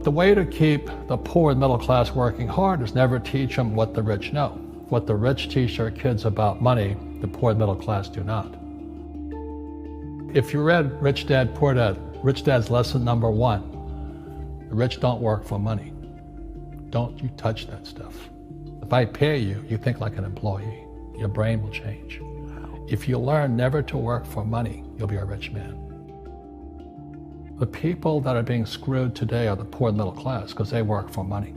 The way to keep the poor and middle class working hard is never teach them what the rich know. What the rich teach their kids about money, the poor and middle class do not. If you read Rich Dad, Poor Dad, Rich Dad's lesson number 1, the rich don't work for money. Don't you touch that stuff. If I pay you, you think like an employee. Your brain will change. If you learn never to work for money, you'll be a rich man. The people that are being screwed today are the poor and middle class because they work for money.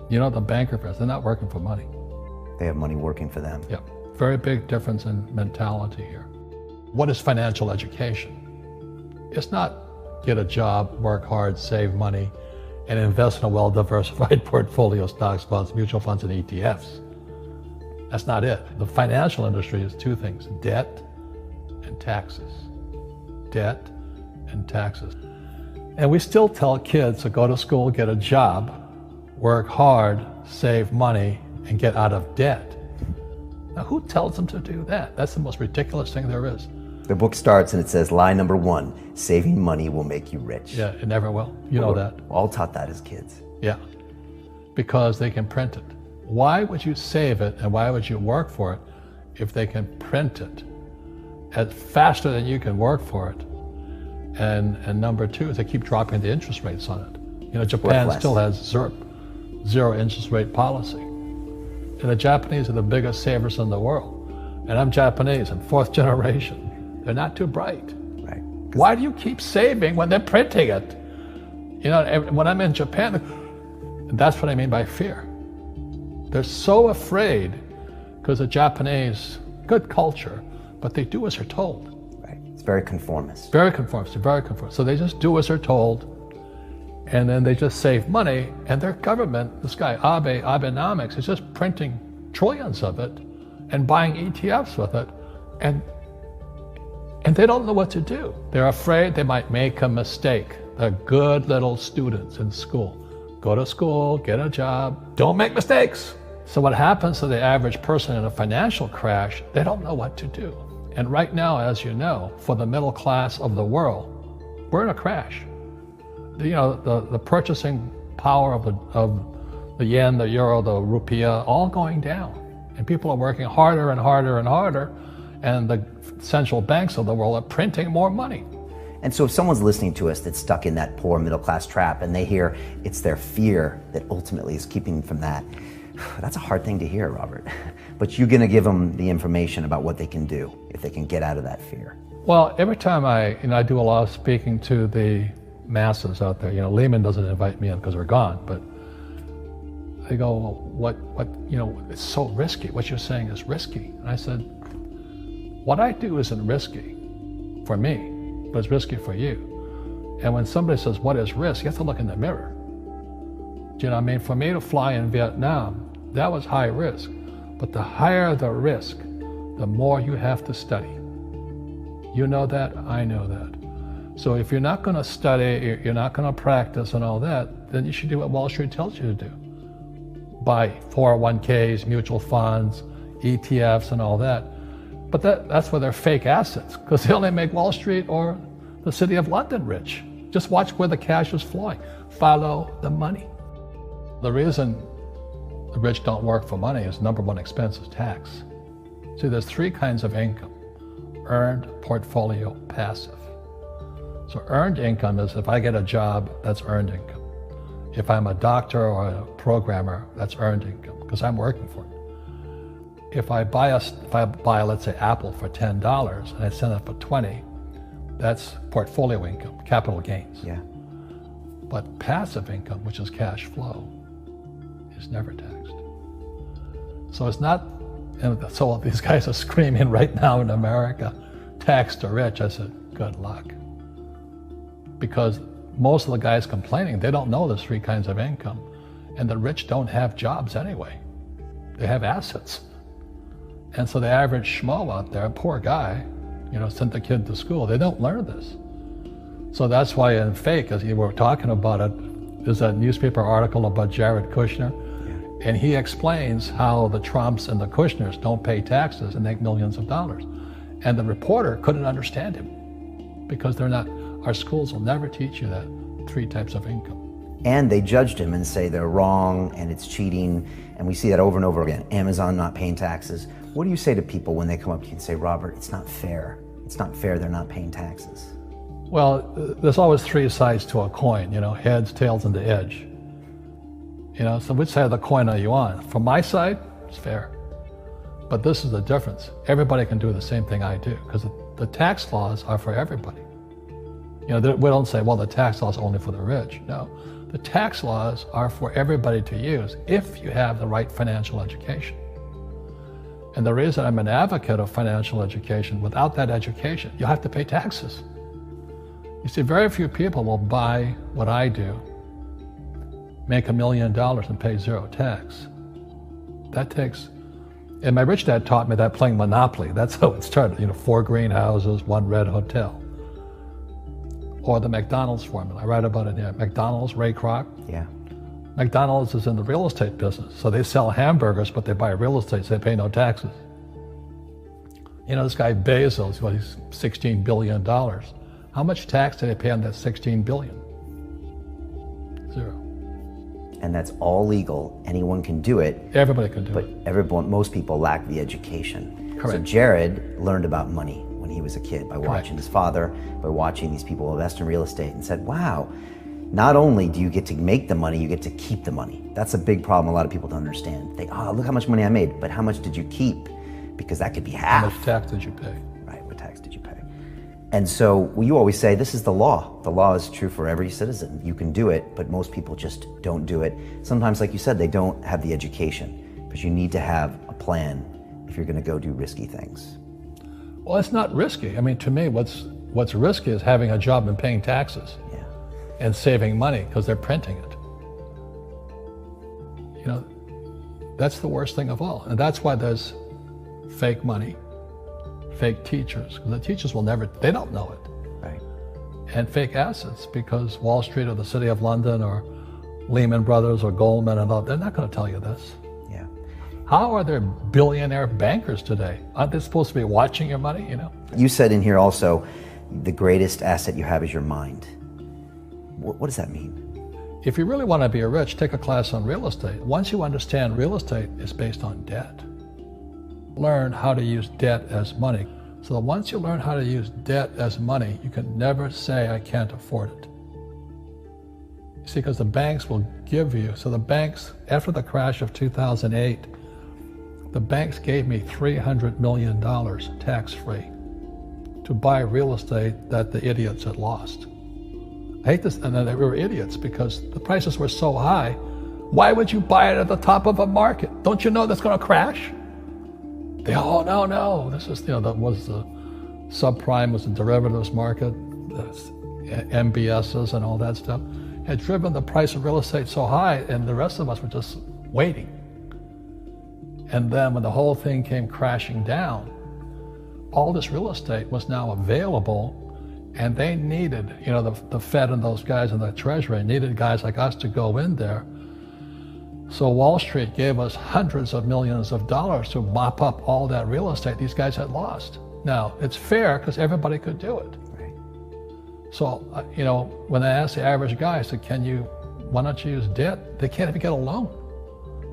You know, the banker friends, they're not working for money. They have money working for them. Yeah, very big difference in mentality here. What is financial education? It's not get a job, work hard, save money, and invest in a well-diversified portfolio, stocks, bonds, mutual funds, and ETFs. That's not it. The financial industry is 2 things, debt and taxes. Debt and taxes. And we still tell kids to go to school, get a job, work hard, save money, and get out of debt. Now, who tells them to do that? That's the most ridiculous thing there is. The book starts and it says, lie number 1, saving money will make you rich. Yeah, it never will. You know that. We're all taught that as kids. Yeah, because they can print it. Why would you save it and why would you work for it if they can print it faster than you can work for it? And number 2 is they keep dropping the interest rates on it. You know, Japan still has zero interest rate policy. And the Japanese are the biggest savers in the world. And I'm Japanese, I'm 4th generation. They're not too bright. Right. Why do you keep saving when they're printing it? You know, when I'm in Japan, that's what I mean by fear. They're so afraid because the Japanese, good culture, but they do as they're told. Right. It's very conformist. Very conformist, very conformist. So they just do as they're told, and then they just save money, and their government, this guy Abenomics, is just printing trillions of it and buying ETFs with it, and they don't know what to do. They're afraid they might make a mistake. They're good little students in school. Go to school, get a job, don't make mistakes. So what happens to the average person in a financial crash, they don't know what to do. And right now, as you know, for the middle class of the world, we're in a crash. You know, the purchasing power of the yen, the euro, the rupiah, all going down. And people are working harder and harder and harder, and the central banks of the world are printing more money. And so if someone's listening to us that's stuck in that poor middle class trap and they hear it's their fear that ultimately is keeping them from that, that's a hard thing to hear, Robert. But you're going to give them the information about what they can do if they can get out of that fear. Well, every time I do a lot of speaking to the masses out there, you know, Lehman doesn't invite me in because we're gone, but they go, well, what, you know, it's so risky. What you're saying is risky. And I said, what I do isn't risky for me, but it's risky for you. And when somebody says, what is risk? You have to look in the mirror. Do you know what I mean? For me to fly in Vietnam, that was high risk. But the higher the risk, the more you have to study. You know that, I know that. So if you're not going to study, you're not going to practice and all that, then you should do what Wall Street tells you to do. Buy 401ks, mutual funds, ETFs and all that. But that's where they're fake assets, because they only make Wall Street or the city of London rich. Just watch where the cash is flowing. Follow the money. The reason the rich don't work for money is number 1 expense is tax. See, there's 3 kinds of income: earned, portfolio, passive. So earned income is if I get a job, that's earned income. If I'm a doctor or a programmer, that's earned income, because I'm working for it. If I buy, let's say, Apple for $10 and I sell it for $20, that's portfolio income, capital gains. Yeah. But passive income, which is cash flow, is never taxed. So it's not, and so these guys are screaming right now in America, tax the rich. I said, good luck. Because most of the guys complaining, they don't know there's 3 kinds of income. And the rich don't have jobs anyway. They have assets. And so the average schmo out there, poor guy, you know, sent the kid to school, they don't learn this. So that's why in Fake, as you were talking about it, there's a newspaper article about Jared Kushner, and he explains how the Trumps and the Kushners don't pay taxes and make millions of dollars. And the reporter couldn't understand him because they're not, our schools will never teach you that. three types of income. And they judged him and say they're wrong and it's cheating. And we see that over and over again. Amazon not paying taxes. What do you say to people when they come up to you and say, Robert, it's not fair. It's not fair they're not paying taxes. Well, there's always three sides to a coin, heads, tails, and the edge. So which side of the coin are you on? From my side, it's fair. But this is the difference. Everybody can do the same thing I do, because the tax laws are for everybody. We don't say, well, the tax laws are only for the rich. No, the tax laws are for everybody to use if you have the right financial education. And the reason I'm an advocate of financial education, without that education, you have to pay taxes. You see, very few people will buy what I do, make $1 million and pay zero tax. That takes, and my rich dad taught me that playing Monopoly. That's how it started, 4 greenhouses, 1 red hotel. Or the McDonald's formula. I write about it here. McDonald's, Ray Kroc. Yeah. McDonald's is in the real estate business. So they sell hamburgers, but they buy real estate, so they pay no taxes. This guy Bezos, he's $16 billion. How much tax did they pay on that $16 billion? Zero. And that's all legal. Anyone can do it. Everybody can do it. But most people lack the education. Correct. So Jared learned about money when he was a kid by watching his father, by watching these people invest in real estate, and said, wow, not only do you get to make the money, you get to keep the money. That's a big problem a lot of people don't understand. Look how much money I made, but how much did you keep? Because that could be half. How much tax did you pay? Right, what tax did you pay? And so you always say, this is the law. The law is true for every citizen. You can do it, but most people just don't do it. Sometimes, like you said, they don't have the education, but you need to have a plan if you're gonna go do risky things. Well, it's not risky. To me, what's risky is having a job and paying taxes. Yeah. And saving money because they're printing it. That's the worst thing of all. And that's why there's fake money, fake teachers, because the teachers they don't know it. Right. And fake assets, because Wall Street or the City of London or Lehman Brothers or Goldman and all, they're not going to tell you this. Yeah. How are there billionaire bankers today? Aren't they supposed to be watching your money, You said in here also, the greatest asset you have is your mind. What does that mean? If you really want to be rich, take a class on real estate. Once you understand real estate is based on debt, learn how to use debt as money. So that once you learn how to use debt as money, you can never say, I can't afford it. You see, because the banks will give you, so the banks, after the crash of 2008, the banks gave me $300 million tax-free to buy real estate that the idiots had lost. I hate this, and they were idiots because the prices were so high. Why would you buy it at the top of a market? Don't you know that's going to crash? No. This is, that was the subprime, was the derivatives market, the MBSs and all that stuff, had driven the price of real estate so high, and the rest of us were just waiting. And then when the whole thing came crashing down, all this real estate was now available. And they needed, the Fed and those guys in the Treasury needed guys like us to go in there. So Wall Street gave us hundreds of millions of dollars to mop up all that real estate these guys had lost. Now, it's fair because everybody could do it. Right. So, when I asked the average guy, I said, why don't you use debt? They can't even get a loan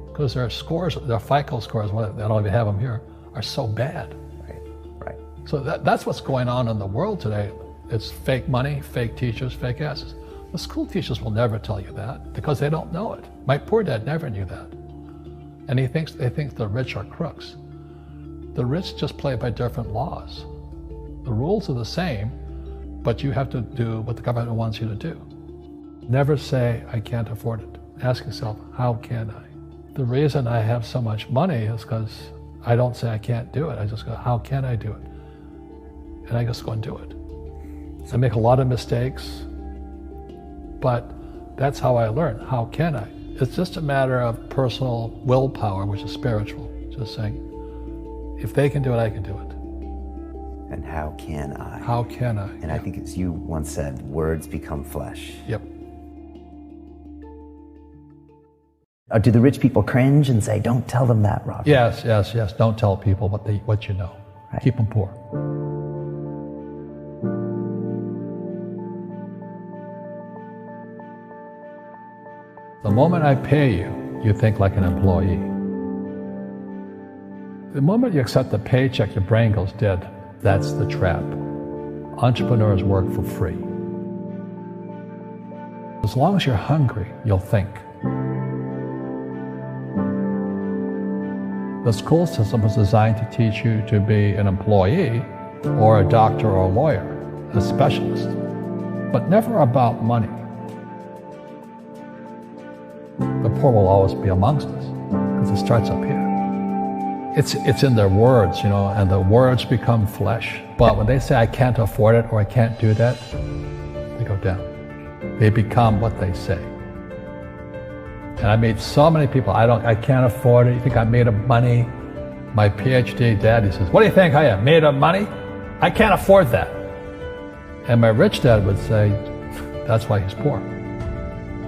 because their scores, their FICO scores, I don't even have them here, are so bad. Right. So that's what's going on in the world today. It's fake money, fake teachers, fake assets. The school teachers will never tell you that because they don't know it. My poor dad never knew that. And they think the rich are crooks. The rich just play by different laws. The rules are the same, but you have to do what the government wants you to do. Never say, I can't afford it. Ask yourself, how can I? The reason I have so much money is because I don't say I can't do it. I just go, how can I do it? And I just go and do it. I make a lot of mistakes, but that's how I learn. How can I? It's just a matter of personal willpower, which is spiritual. Just saying, if they can do it, I can do it. And how can I? How can I? And I think as you once said, words become flesh. Yep. Do the rich people cringe and say, don't tell them that, Robert? Yes. Don't tell people what you know. Right. Keep them poor. The moment I pay you, you think like an employee. The moment you accept the paycheck, your brain goes dead. That's the trap. Entrepreneurs work for free. As long as you're hungry, you'll think. The school system was designed to teach you to be an employee or a doctor or a lawyer, a specialist, but never about money. The poor will always be amongst us because it starts up here. It's in their words, and the words become flesh. But when they say, I can't afford it or I can't do that, they go down. They become what they say. And I meet so many people, I can't afford it. You think I'm made of money? My PhD dad, he says, what do you think I am, made of money? I can't afford that. And my rich dad would say, that's why he's poor.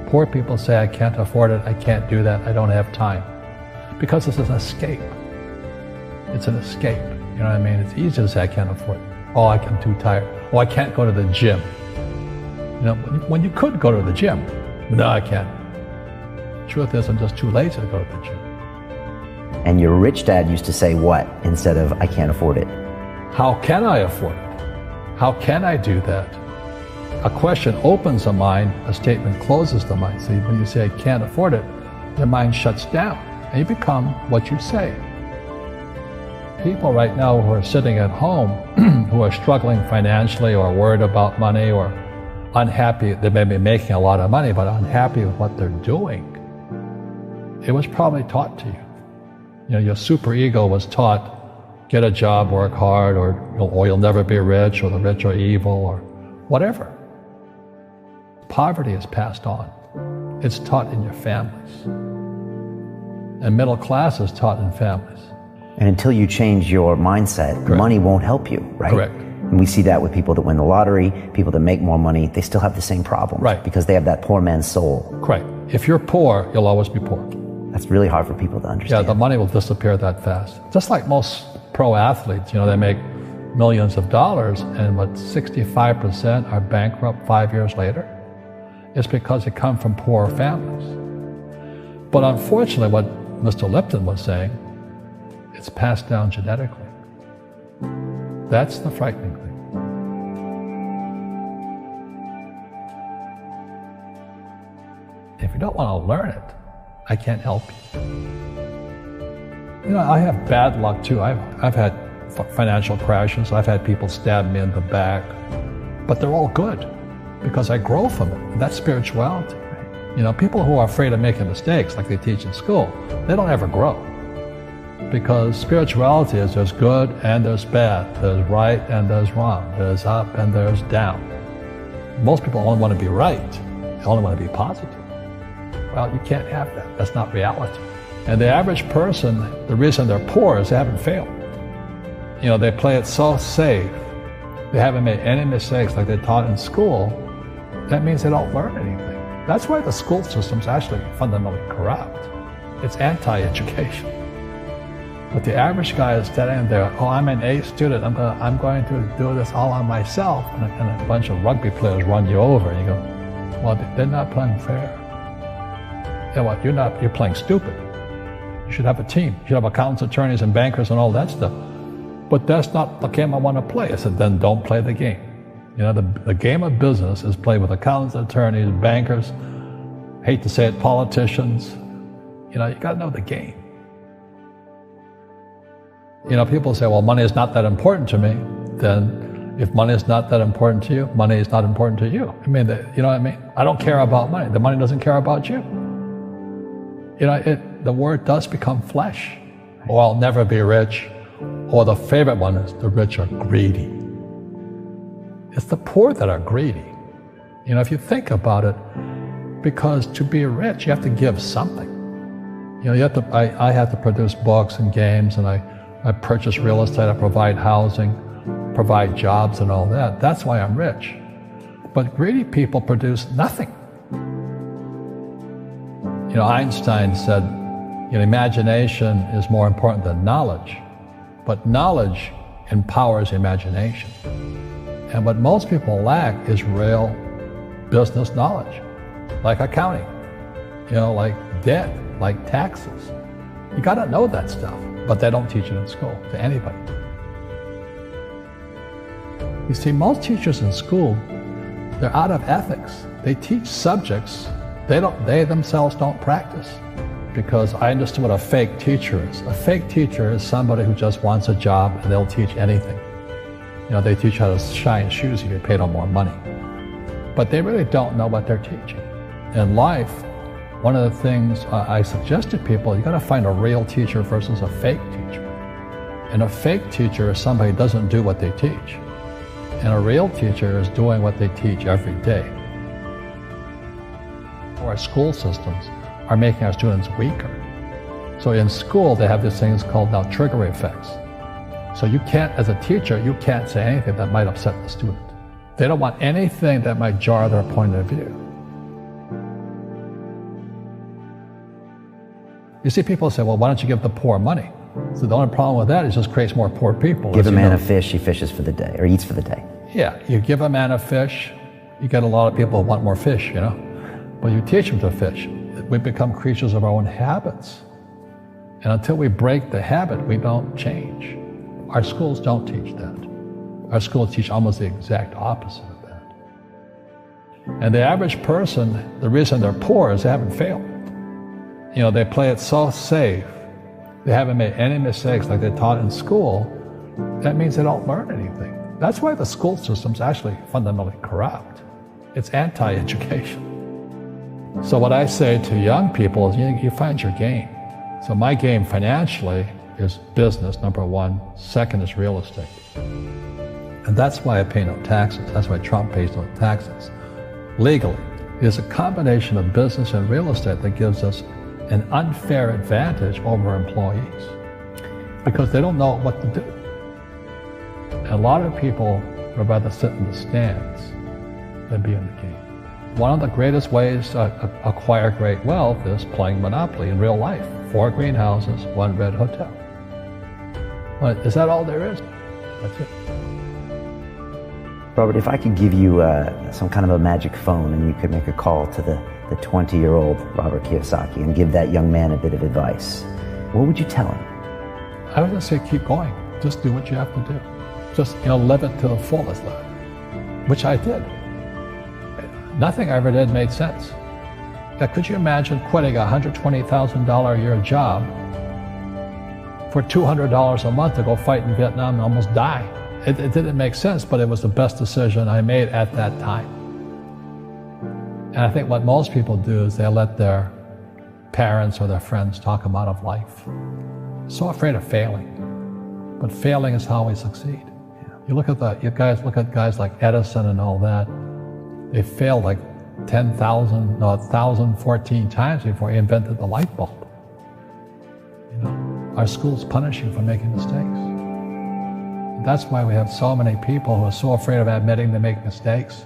Poor people say, I can't afford it, I can't do that, I don't have time. Because it's an escape. It's an escape, you know what I mean? It's easy to say, I can't afford it. Oh, I'm too tired. Oh, I can't go to the gym. When you could go to the gym. No, I can't. Truth is, I'm just too lazy to go to the gym. And your rich dad used to say what instead of, I can't afford it? How can I afford it? How can I do that? A question opens the mind, a statement closes the mind. See, when you say, I can't afford it, your mind shuts down, and you become what you say. People right now who are sitting at home, who are struggling financially or worried about money or unhappy, they may be making a lot of money, but unhappy with what they're doing. It was probably taught to you. Your superego was taught, get a job, work hard, or you'll never be rich, or the rich are evil, or whatever. Poverty is passed on. It's taught in your families. And middle class is taught in families. And until you change your mindset, Correct. Money won't help you, right? Correct. And we see that with people that win the lottery, people that make more money, they still have the same problems. Right. Because they have that poor man's soul. Correct. If you're poor, you'll always be poor. That's really hard for people to understand. Yeah, the money will disappear that fast. Just like most pro athletes, they make millions of dollars, and 65% are bankrupt 5 years later. It's because they come from poor families. But unfortunately, what Mr. Lipton was saying, it's passed down genetically. That's the frightening thing. If you don't want to learn it, I can't help you. I have bad luck too. I've had financial crashes. I've had people stab me in the back, but they're all good because I grow from it. And that's spirituality. People who are afraid of making mistakes, like they teach in school, they don't ever grow. Because spirituality is there's good and there's bad, there's right and there's wrong, there's up and there's down. Most people only want to be right, they only want to be positive. Well, you can't have that, that's not reality. And the average person, the reason they're poor is they haven't failed. They play it so safe, they haven't made any mistakes like they're taught in school. That means they don't learn anything. That's why the school system's actually fundamentally corrupt. It's anti-education. But the average guy is standing there, oh, I'm an A student, I'm going to do this all on myself. And a bunch of rugby players run you over, and you go, well, they're not playing fair. You're playing stupid. You should have a team. You should have accountants, attorneys, and bankers and all that stuff. But that's not the game I want to play. I said, then don't play the game. The game of business is played with accountants, attorneys, bankers, hate to say it, politicians. You got to know the game. People say, well, money is not that important to me. Then if money is not that important to you, money is not important to you. You know what I mean? I don't care about money. The money doesn't care about you. The word does become flesh. Or I'll never be rich. Or the favorite one is the rich are greedy. It's the poor that are greedy. If you think about it, because to be rich, you have to give something. I have to produce books and games, and I purchase real estate, I provide housing, provide jobs and all that. That's why I'm rich. But greedy people produce nothing. Einstein said, imagination is more important than knowledge, but knowledge empowers imagination. And what most people lack is real business knowledge, like accounting. like debt, like taxes. You got to know that stuff, but they don't teach it in school to anybody. You see, most teachers in school, they're out of ethics. They teach subjects they themselves don't practice. Because I understood what a fake teacher is. A fake teacher is somebody who just wants a job and they'll teach anything. They teach how to shine shoes if you pay them more money. But they really don't know what they're teaching. In life, one of the things I suggest to people, you got to find a real teacher versus a fake teacher. And a fake teacher is somebody who doesn't do what they teach. And a real teacher is doing what they teach every day. Our school systems are making our students weaker. So in school, they have these things called now trigger effects. So you can't, as a teacher, you can't say anything that might upset the student. They don't want anything that might jar their point of view. You see people say, well, why don't you give the poor money? So the only problem with that is it just creates more poor people. Give a man a fish, he fishes for the day, or eats for the day. Yeah, you give a man a fish, you get a lot of people who want more fish, But you teach them to fish. We become creatures of our own habits. And until we break the habit, we don't change. Our schools don't teach that. Our schools teach almost the exact opposite of that. And the average person, the reason they're poor is they haven't failed. They play it so safe. They haven't made any mistakes like they taught in school. That means they don't learn anything. That's why the school system's actually fundamentally corrupt. It's anti-education. So what I say to young people is you find your game. So my game financially is business, number one. Second is real estate. And that's why I pay no taxes. That's why Trump pays no taxes. Legally, it's a combination of business and real estate that gives us an unfair advantage over employees because they don't know what to do. And a lot of people would rather sit in the stands than be in the game. One of the greatest ways to acquire great wealth is playing Monopoly in real life. 4 greenhouses, 1 red hotel. But is that all there is? That's it. Robert, if I could give you some kind of a magic phone and you could make a call to the 20-year-old Robert Kiyosaki and give that young man a bit of advice, what would you tell him? I would just say keep going. Just do what you have to do. Just live it to the fullest, which I did. Nothing I ever did made sense. Now, could you imagine quitting a $120,000 a year job for $200 a month to go fight in Vietnam and almost die? It didn't make sense, but it was the best decision I made at that time. And I think what most people do is they let their parents or their friends talk them out of life. So afraid of failing. But failing is how we succeed. You look at guys like Edison and all that. They failed like 1,014 times before he invented the light bulb. Our schools punish you for making mistakes. That's why we have so many people who are so afraid of admitting they make mistakes.